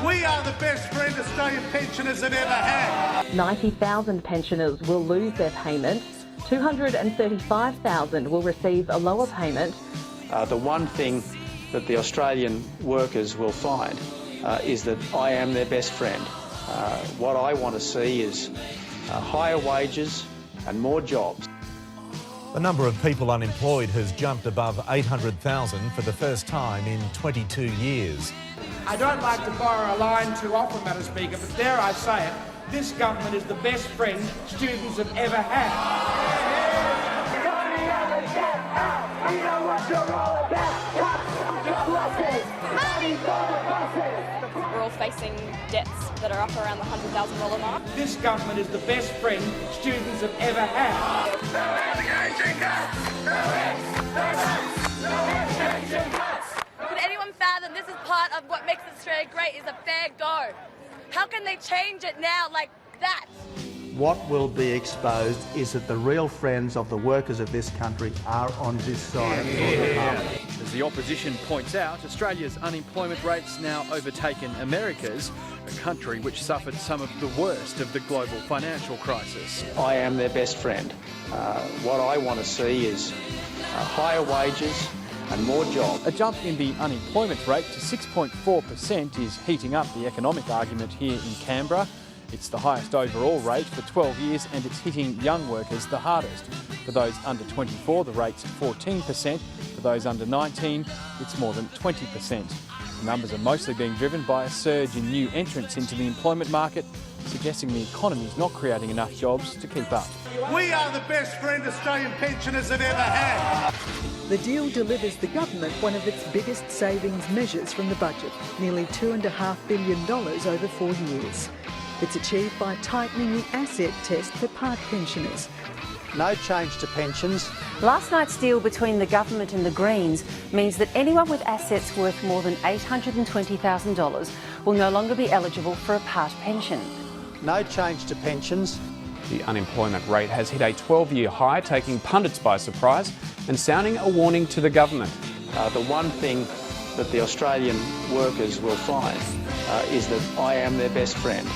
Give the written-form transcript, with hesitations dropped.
We are the best friend Australian pensioners have ever had. 90,000 pensioners will lose their payment. 235,000 will receive a lower payment. The one thing that the Australian workers will find is that I am their best friend. What I want to see is higher wages and more jobs. The number of people unemployed has jumped above 800,000 for the first time in 22 years. I don't like to borrow a line too often, Madam Speaker, but dare I say it, this government is the best friend students have ever had. We're all facing debts that are up around the $100,000 mark. This government is the best friend students have ever had. Could anyone fathom this is part of what makes Australia great is a fair go? How can they change it now like that? What will be exposed is that the real friends of the workers of this country are on this side of the Parliament. As the opposition points out, Australia's unemployment rate's now overtaken America's, a country which suffered some of the worst of the global financial crisis. I am their best friend. What I want to see is higher wages and more jobs. A jump in the unemployment rate to 6.4% is heating up the economic argument here in Canberra. It's the highest overall rate for 12 years and it's hitting young workers the hardest. For those under 24, the rate's 14%. For those under 19, it's more than 20%. The numbers are mostly being driven by a surge in new entrants into the employment market, suggesting the economy is not creating enough jobs to keep up. We are the best friend Australian pensioners have ever had. The deal delivers the government one of its biggest savings measures from the budget, nearly $2.5 billion over 4 years. It's achieved by tightening the asset test for part pensioners. No change to pensions. Last night's deal between the government and the Greens means that anyone with assets worth more than $820,000 will no longer be eligible for a part pension. No change to pensions. The unemployment rate has hit a 12-year high, taking pundits by surprise and sounding a warning to the government. The one thing that the Australian workers will find is that I am their best friend.